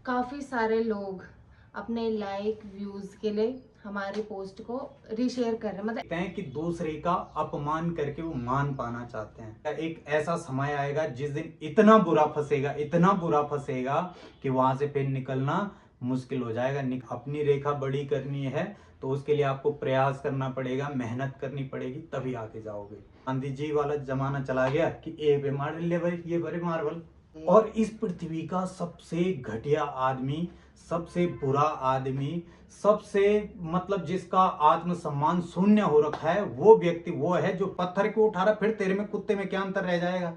काफ़ी सारे लोग अपने लाइक व्यूज के लिए हमारी पोस्ट को रीशेयर कर रहे हैं। मतलब हैं कि दूसरे का अपमान करके वो मान पाना चाहते हैं। एक ऐसा समय आएगा जिस दिन इतना बुरा फंसेगा कि वहां से फिर निकलना मुश्किल हो जाएगा। अपनी रेखा बड़ी करनी है तो उसके लिए आपको प्रयास करना पड़ेगा, मेहनत करनी पड़ेगी, तभी आगे जाओगे। गांधी जी वाला जमाना चला गया कि ए पे मार ले भाई, ये बड़े मार्बल। और इस पृथ्वी का सबसे घटिया आदमी, सबसे बुरा आदमी, सबसे मतलब जिसका आत्मसम्मान शून्य हो रखा है, वो व्यक्ति वो है जो पत्थर को उठा रहा। फिर तेरे में कुत्ते में क्या अंतर रह जाएगा।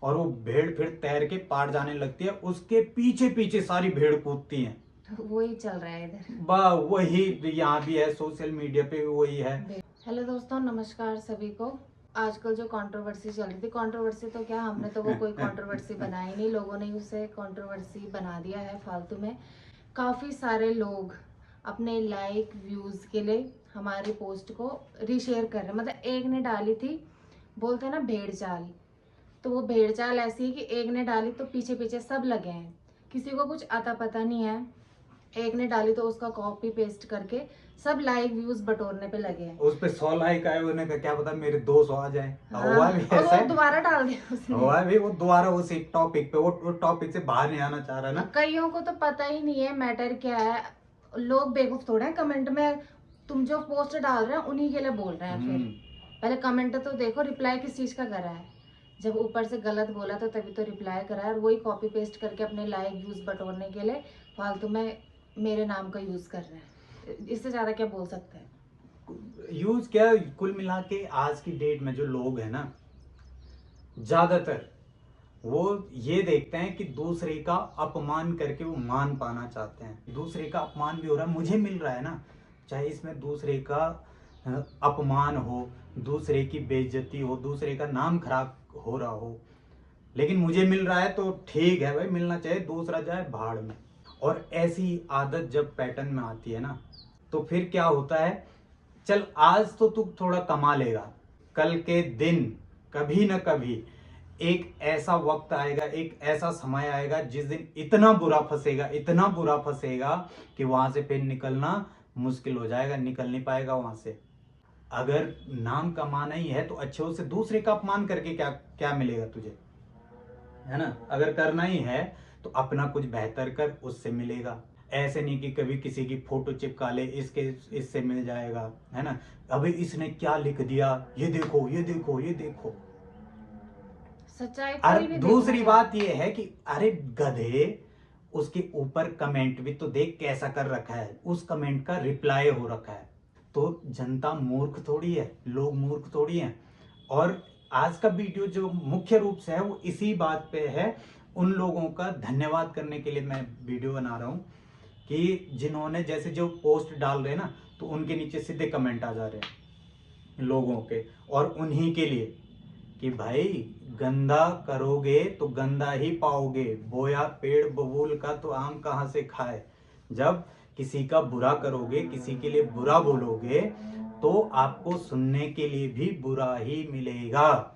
और वो भेड़ फिर तैर के पार जाने लगती है, उसके पीछे पीछे सारी भेड़ कूदती हैं। वही चल रहा है इधर। वही यहाँ भी है, सोशल मीडिया पे भी वही है। हेलो दोस्तों, नमस्कार सभी को। आजकल जो कंट्रोवर्सी चल रही थी, कंट्रोवर्सी तो क्या, हमने तो वो कोई कंट्रोवर्सी बनाई नहीं, लोगों ने उसे कंट्रोवर्सी बना दिया है फालतू में। काफ़ी सारे लोग अपने लाइक व्यूज के लिए हमारी पोस्ट को रीशेयर कर रहे हैं। मतलब एक ने डाली थी, बोलते हैं ना भेड़ चाल, तो वो भेड़ चाल ऐसी है कि एक ने डाली तो पीछे पीछे सब लगे हैं, किसी को कुछ आता पता नहीं है। एक ने डाली तो उसका कॉपी पेस्ट करके सब लाइक व्यूज बटोरने पे लगे हैं। उस पे 100 लाइक आए, उन्हें का क्या पता मेरे 200 आ जाए। हाँ, हुआ भी और ऐसा वो दोबारा डाल दिया उसने। हुआ भी, वो दोबारा उसी टॉपिक पे, वो टॉपिक से बाहर नहीं आना चाह रहा ना। कईयों को तो पता ही नहीं है मैटर क्या है। लोग बेवकूफ थोड़े हैं, कमेंट में तुम जो पोस्ट डाल रहे हैं उन्हीं के लिए बोल रहे हैं। फिर पहले कमेंट तो देखो, रिप्लाई किस चीज का करा है। जब ऊपर से गलत बोला तो तभी तो रिप्लाई करा है, और वही कॉपी पेस्ट करके अपने लाइक व्यूज बटोरने के लिए फालतू में मेरे नाम का यूज कर रहे हैं। इससे ज्यादा क्या बोल सकते हैं। यूज क्या, कुल मिला के आज की डेट में जो लोग हैं ना, ज्यादातर वो ये देखते हैं कि दूसरे का अपमान करके वो मान पाना चाहते हैं। दूसरे का अपमान भी हो रहा है, मुझे मिल रहा है ना, चाहे इसमें दूसरे का अपमान हो, दूसरे की बेइज्जती हो, दूसरे का नाम खराब हो रहा हो, लेकिन मुझे मिल रहा है तो ठीक है भाई, मिलना चाहिए, दूसरा जाए भाड़ में। और ऐसी आदत जब पैटर्न में आती है ना, तो फिर क्या होता है, चल आज तो तू थोड़ा कमा लेगा, कल के दिन कभी ना कभी एक ऐसा वक्त आएगा, एक ऐसा समय आएगा जिस दिन इतना बुरा फंसेगा कि वहां से फिर निकलना मुश्किल हो जाएगा, निकल नहीं पाएगा वहां से। अगर नाम कमाना ही है तो अच्छे से दूसरे का अपमान करके क्या क्या मिलेगा तुझे, है ना। अगर करना ही है तो अपना कुछ बेहतर कर, उससे मिलेगा। ऐसे नहीं कि कभी किसी की फोटो चिपका ले, इससे मिल जाएगा, है ना। अभी इसने क्या लिख दिया, ये देखो ये देखो ये देखो। सच्चाई और कोई भी दूसरी बात ये है कि अरे गधे, उसके ऊपर कमेंट भी तो देख कैसा कर रखा है, उस कमेंट का रिप्लाई हो रखा है। तो जनता मूर्ख थोड़ी है, लोग मूर्ख थोड़ी हैं। और आज का वीडियो जो मुख्य रूप से है वो इसी बात पे है, उन लोगों का धन्यवाद करने के लिए मैं वीडियो बना रहा हूँ कि जिन्होंने जैसे जो पोस्ट डाल रहे हैं ना, तो उनके नीचे सीधे कमेंट आ जा रहे हैं लोगों के, और उन्हीं के लिए कि भाई गंदा करोगे तो गंदा ही पाओगे, बोया पेड़ बबूल का तो आम कहां से खाए। जब किसी का बुरा करोगे, किसी के लिए बुरा बोलोगे, तो आपको सुनने के लिए भी बुरा ही मिलेगा।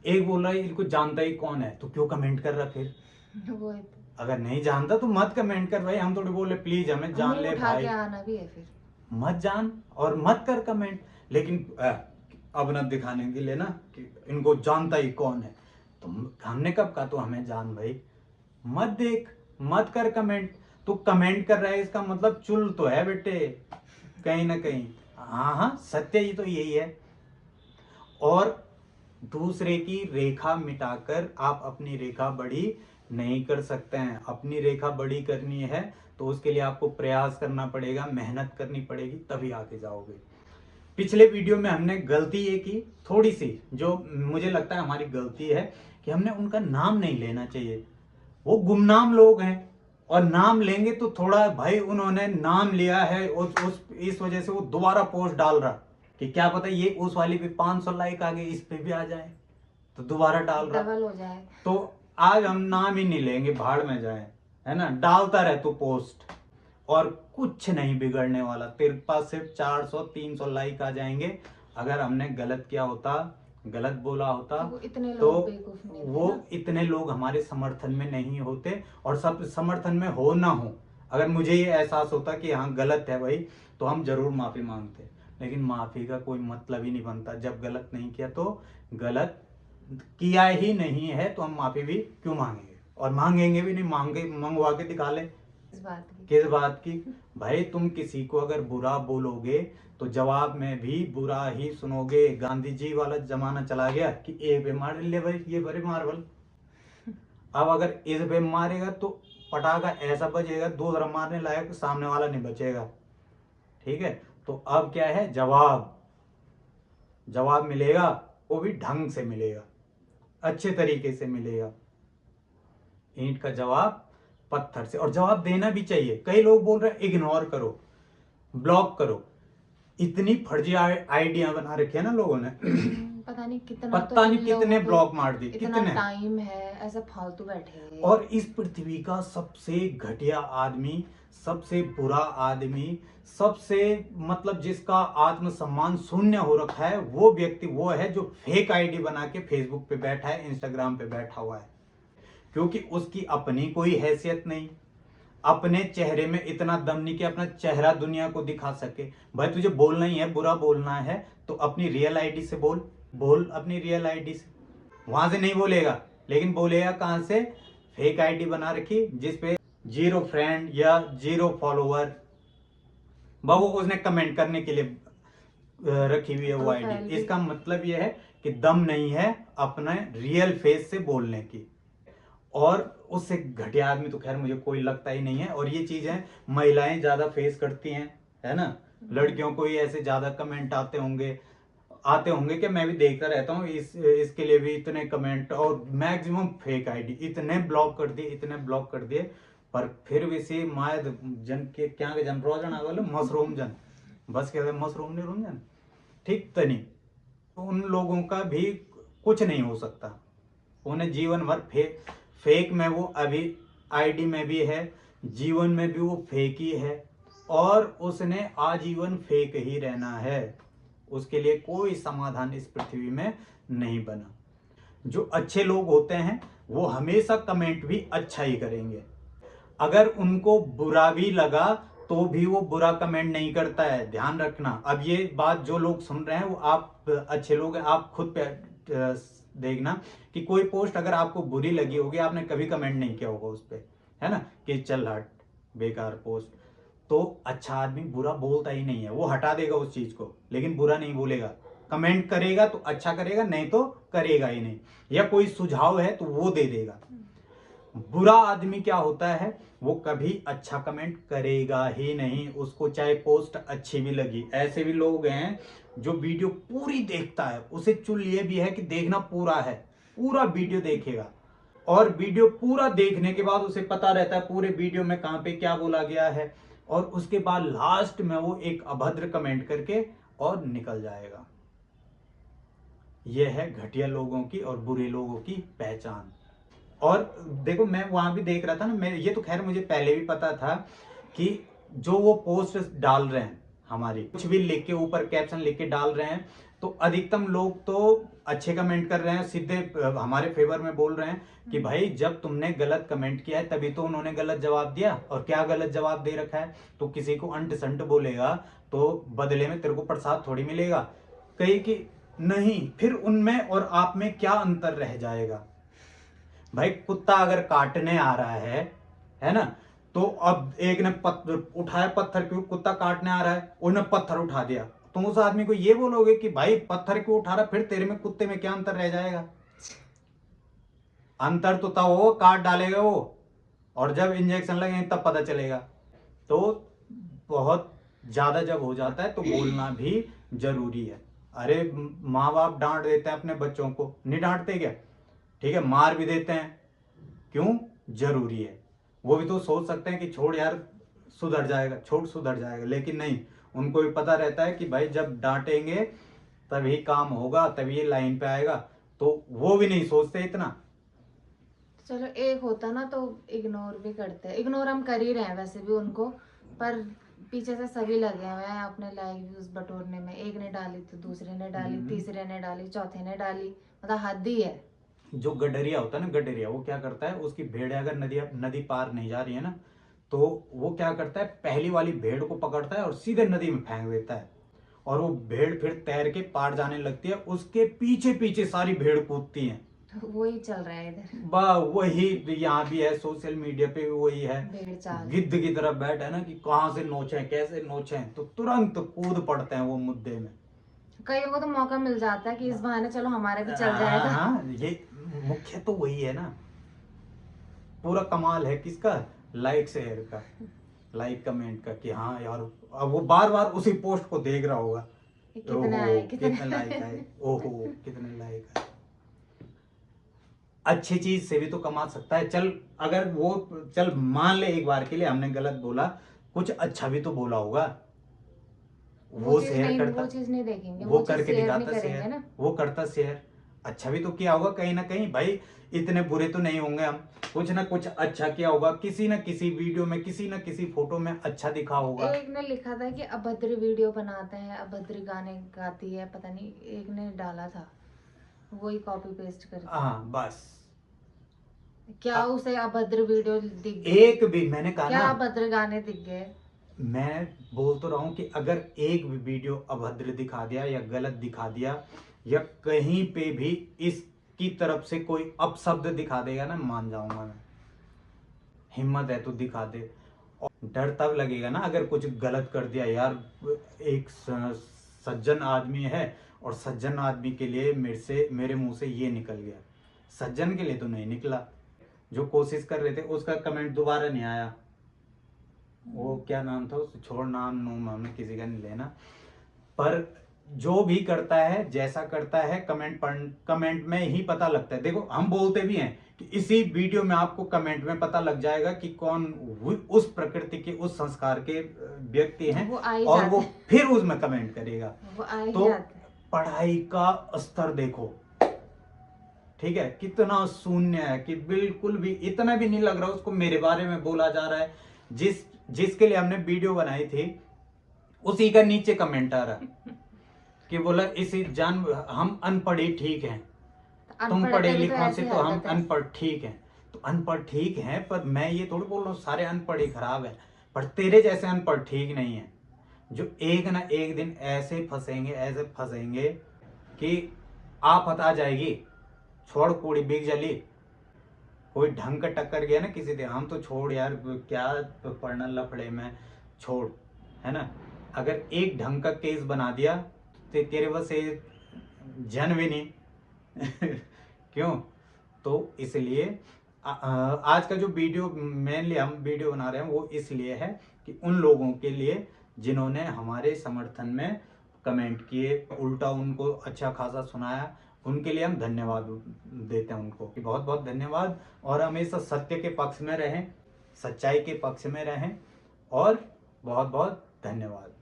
एक बोल रहा है इनको जानता ही कौन है, तो क्यों कमेंट कर रहा फिर। वो अगर नहीं जानता तो मत कमेंट कर भाई, हम थोड़ी बोले प्लीज हमें जान ले उठा भाई, के आना भी है, फिर मत जान और मत कर कमेंट। लेकिन अब ना दिखाने के लिए ना कि इनको जानता ही कौन है, तो हमने कब कहा तो हमें जान भाई। मत देख, मत कर कमेंट। तो कमेंट कर रहा है इसका मतलब चुल तो है बेटे कहीं ना कहीं। हाँ हाँ, सत्य ही तो यही है। और दूसरे की रेखा मिटाकर आप अपनी रेखा बड़ी नहीं कर सकते हैं। अपनी रेखा बड़ी करनी है तो उसके लिए आपको प्रयास करना पड़ेगा, मेहनत करनी पड़ेगी, तभी आगे जाओगे। पिछले वीडियो में हमने गलती ये की थोड़ी सी, जो मुझे लगता है हमारी गलती है, कि हमने उनका नाम नहीं लेना चाहिए। वो गुमनाम लोग हैं, और नाम लेंगे तो थोड़ा भाई उन्होंने नाम लिया है, इस वजह से वो दोबारा पोस्ट डाल रहा कि क्या पता ये उस वाली पे 500 लाइक आ गए, इस पे भी आ जाए, तो दोबारा डाल रहा डबल हो जाए। तो आज हम नाम ही नहीं लेंगे, भाड़ में जाए, है ना। डालता रहे तू पोस्ट, और कुछ नहीं बिगड़ने वाला। तेरे पास सिर्फ 400 300 लाइक आ जाएंगे। अगर हमने गलत किया होता, गलत बोला होता तो वो इतने तो लोग बेवकूफ नहीं थे वो ना। इतने लोग हमारे समर्थन में नहीं होते, और सब समर्थन में हो ना हो, अगर मुझे ये एहसास होता कि हाँ गलत है भाई, तो हम जरूर माफी मांगते। लेकिन माफी का कोई मतलब ही नहीं बनता, जब गलत नहीं किया तो गलत किया ही नहीं है तो हम माफी भी क्यों मांगेंगे, और मांगेंगे भी नहीं, मांगे मंगवा के दिखा ले। इस बात की। किस बात की? भाई तुम किसी को अगर बुरा बोलोगे तो जवाब में भी बुरा ही सुनोगे। गांधी जी वाला जमाना चला गया कि ए पे मार ले भाई, ये बड़े मार्बल। अब अगर इस पे मारेगा तो पटाखा ऐसा बजेगा, दूसरा मारने लायक सामने वाला नहीं बचेगा। ठीक है, तो अब क्या है, जवाब जवाब मिलेगा, वो भी ढंग से मिलेगा, अच्छे तरीके से मिलेगा। ईंट का जवाब पत्थर से, और जवाब देना भी चाहिए। कई लोग बोल रहे हैं इग्नोर करो, ब्लॉक करो। इतनी फर्जी आइडिया बना रखी है ना लोगों ने। पता नहीं कितना, तो पता नहीं इन कितने लोगों को ब्लॉक मार दिए, इतना कितने। टाइम है ऐसे फालतू बैठे हैं। और इस पृथ्वी का सबसे घटिया आदमी, सबसे बुरा आदमी, सबसे मतलब जिसका आत्मसम्मान शून्य हो रखा है, वो व्यक्ति वो है जो फेक आईडी बना के फेसबुक पे बैठा है, इंस्टाग्राम पे बैठा हुआ है। क्योंकि उसकी अपनी कोई हैसियत नहीं, अपने चेहरे में इतना दम नहीं कि अपना चेहरा दुनिया को दिखा सके। भाई तुझे बोलना ही है, बुरा बोलना है तो अपनी रियल आईडी से बोल, बोल अपनी रियल आईडी से, वहां से नहीं बोलेगा। लेकिन बोलेगा कहां से? फेक आईडी बना रखी जिसपे 0 फ्रेंड या 0 फॉलोवर, बाबू उसने कमेंट करने के लिए रखी हुई है वो प्रोफाइल आईडी। भी। इसका मतलब यह है कि दम नहीं है अपने रियल फेस से बोलने की। और उससे घटिया आदमी तो खैर मुझे कोई लगता ही नहीं है। और ये चीजें महिलाएं ज्यादा फेस करती हैं, है ना। लड़कियों को ही ऐसे ज्यादा कमेंट आते होंगे कि मैं भी देखता रहता हूँ, इसके लिए भी इतने कमेंट, और मैक्सिमम फेक आईडी इतने ब्लॉक कर दिए, इतने ब्लॉक कर दिए। पर फिर भी सी माय जन के क्या के जन रोजन आ गए मशरूम जन, बस कहते मशरूम नहीं रूम जन, ठीक तो नहीं। तो उन लोगों का भी कुछ नहीं हो सकता, उन्हें जीवन भर फेक में वो अभी आईडी में भी है, जीवन में भी वो फेक ही है, और उसने आजीवन फेक ही रहना है। उसके लिए कोई समाधान इस पृथ्वी में नहीं बना। जो अच्छे लोग होते हैं वो हमेशा कमेंट भी अच्छा ही करेंगे। अगर उनको बुरा भी लगा तो भी वो बुरा कमेंट नहीं करता है, ध्यान रखना। अब ये बात जो लोग सुन रहे हैं वो आप अच्छे लोग हैं, आप खुद पे देखना कि कोई पोस्ट अगर आपको बुरी लगी होगी, आपने कभी कमेंट नहीं किया होगा उस पर, है ना, कि चल हट बेकार पोस्ट। तो अच्छा आदमी बुरा बोलता ही नहीं है, वो हटा देगा उस चीज को, लेकिन बुरा नहीं बोलेगा। कमेंट करेगा तो अच्छा करेगा, नहीं तो करेगा ही नहीं। या कोई सुझाव है तो वो दे देगा। बुरा आदमी क्या होता है, वो कभी अच्छा कमेंट करेगा ही नहीं, उसको चाहे पोस्ट अच्छी भी लगी। ऐसे भी लोग हैं जो वीडियो पूरी देखता है, उसे चुल ये भी है कि देखना पूरा है, पूरा वीडियो देखेगा, और वीडियो पूरा देखने के बाद उसे पता रहता है पूरे वीडियो में कहां पे क्या बोला गया है, और उसके बाद लास्ट में वो एक अभद्र कमेंट करके और निकल जाएगा। यह है घटिया लोगों की और बुरे लोगों की पहचान। और देखो मैं वहां भी देख रहा था ना, मैं ये तो खैर मुझे पहले भी पता था कि जो वो पोस्ट डाल रहे हैं, हमारी कुछ भी लिख के ऊपर कैप्शन लिख के डाल रहे हैं, तो अधिकतम लोग तो अच्छे कमेंट कर रहे हैं, सीधे हमारे फेवर में बोल रहे हैं कि भाई जब तुमने गलत कमेंट किया है तभी तो उन्होंने गलत जवाब दिया। और क्या गलत जवाब दे रखा है? तो किसी को अंट संट बोलेगा तो बदले में तेरे को प्रसाद थोड़ी मिलेगा, कहीं कि नहीं। फिर उनमें और आप में क्या अंतर रह जाएगा? भाई कुत्ता अगर काटने आ रहा है ना, तो अब एक ने उठाया पत्थर, क्यों कुत्ता काटने आ रहा है, उन्होंने पत्थर उठा दिया, तुम उस आदमी को ये बोलोगे कि भाई पत्थर क्यों उठा रहा? फिर तेरे में कुत्ते में क्या अंतर रह जाएगा? अंतर तो तब वो काट डालेगा वो, और जब इंजेक्शन लगेंगे तब पता चलेगा। तो बहुत ज्यादा जब हो जाता है तो बोलना भी जरूरी है। अरे माँ बाप डांट देते हैं अपने बच्चों को, नहीं डांटते क्या? ठीक है, मार भी देते हैं, क्यों? जरूरी है। वो भी तो सोच सकते हैं कि छोड़ यार सुधर जाएगा, छोड़ सुधर जाएगा, लेकिन नहीं, उनको भी पता रहता है कि भाई जब डांटेंगे तभी काम होगा, तभी ये लाइन पे आएगा। तो वो भी नहीं सोचते इतना। चलो एक होता ना तो इग्नोर भी करते हैं, इग्नोर हम कर ही रहे हैं वैसे भी उनको, पर पीछे से सभी लगे हुए हैं अपने लाइक व्यूज बटोरने में। एक ने डाली तो दूसरे ने डाली, तीसरे ने डाली, चौथे ने डाली, मतलब हद ही है। जो गडरिया होता है ना, गडरिया, वो क्या करता है, उसकी भेड़ अगर नदी नदी पार नहीं जा रही है ना, तो वो क्या करता है, पहली वाली भेड़ को पकड़ता है और सीधे नदी में फेंक देता है, और वो भेड़ फिर तैर के पार जाने लगती है, उसके पीछे पीछे सारी भेड़ कूदती हैं। तो वही चल रहा है इधर, वही यहाँ भी है, सोशल मीडिया पे भी वही है। भेड़ चाल। गिद्ध की तरह बैठ है ना, कि कहाँ से नोचे कैसे नोचे, तो तुरंत कूद पड़ते हैं वो मुद्दे में। कईयों को तो मौका मिल जाता है कि इस बहाने चलो हमारे भी चल जाएगा। हाँ, ये मुख्य तो वही है ना। पूरा कमाल है किसका, लाइक शेयर का, लाइक कमेंट का, कि हाँ यार, अब वो बार बार उसी पोस्ट को देख रहा होगा, कितने आए, कितने लाइक आए, ओहो कितने लाइक आए। अच्छी चीज से भी तो कमा सकता है। चल अगर वो, चल मान ले एक बार के लिए हमने गलत बोला, कुछ अच्छा भी तो बोला होगा, वो शेयर करता, वो चीज नहीं देखेंगे, वो चीज करके शेयर नहीं दिखाता करेंगे शेयर, ना। वो करता शेयर, अच्छा भी तो किया होगा कहीं ना कहीं भाई, इतने बुरे तो नहीं होंगे हम, कुछ ना कुछ अच्छा किया होगा, किसी ना किसी वीडियो में, किसी ना किसी फोटो में अच्छा दिखा होगा। एक ने लिखा था कि अभद्र वीडियो बनाते हैं, अभद्र गाने गाती है, पता नहीं एक ने डाला था, वही कॉपी पेस्ट करके। हाँ बस, क्या उसे अभद्र वीडियो दिख गई, एक भी, मैंने कहा क्या ना, अभद्र गाने दिख गए। मैं बोल तो रहा हूं कि अगर एक भी वीडियो अभद्र दिखा दिया या गलत दिखा दिया, या कहीं पे भी इसकी तरफ से कोई अपशब्द दिखा देगा ना, मान जाऊंगा मैं, हिम्मत है तो दिखा दे। और डर तब लगेगा ना अगर कुछ गलत कर दिया, यार एक सज्जन आदमी है, और सज्जन आदमी के लिए मेरे मुंह से ये निकल गया, सज्जन के लिए तो नहीं निकला। जो कोशिश कर रहे थे उसका कमेंट दोबारा नहीं आया, वो क्या नाम था, उस छोड़, नाम नूम हमें किसी का नहीं लेना, पर जो भी करता है, जैसा करता है, कमेंट में ही पता लगता है। देखो हम बोलते भी हैं कि इसी वीडियो में आपको कमेंट में पता लग जाएगा कि कौन उस प्रकृति के, उस संस्कार के व्यक्ति हैं, और वो फिर उसमें कमेंट करेगा। तो पढ़ाई का स्तर देखो, ठीक है, कितना शून्य है, कि बिल्कुल भी इतना भी नहीं लग रहा उसको मेरे बारे में बोला जा रहा है। जिसके लिए हमने वीडियो बनाई थी, उसी का नीचे कमेंट आ रहा कि बोला इसी जान, हम अनपढ़ ही ठीक हैं, तुम पढ़े लिखों से तो हम अनपढ़ ठीक हैं। तो अनपढ़ ठीक हैं, पर मैं ये थोड़ी बोल रहा हूँ सारे अनपढ़ ही खराब है, पर तेरे जैसे अनपढ़ ठीक नहीं है, जो एक ना एक दिन ऐसे फंसेंगे कि आफत आ जाएगी, छोड़ कूड़ी बिक जली, कोई ढंग का टक्कर गया ना किसी से, हम तो छोड़ यार, क्या पढ़ना लफड़े में, छोड़, है ना। अगर एक ढंग का केस बना दिया तो तेरे बस जन भी नहीं क्यों। तो इसलिए आज का जो वीडियो, मेनली हम वीडियो बना रहे हैं, वो इसलिए है कि उन लोगों के लिए जिन्होंने हमारे समर्थन में कमेंट किए, उल्टा उनको अच्छा खासा सुनाया, उनके लिए हम धन्यवाद देते हैं उनको, कि बहुत बहुत धन्यवाद, और हमेशा सत्य के पक्ष में रहें, सच्चाई के पक्ष में रहें, और बहुत बहुत धन्यवाद।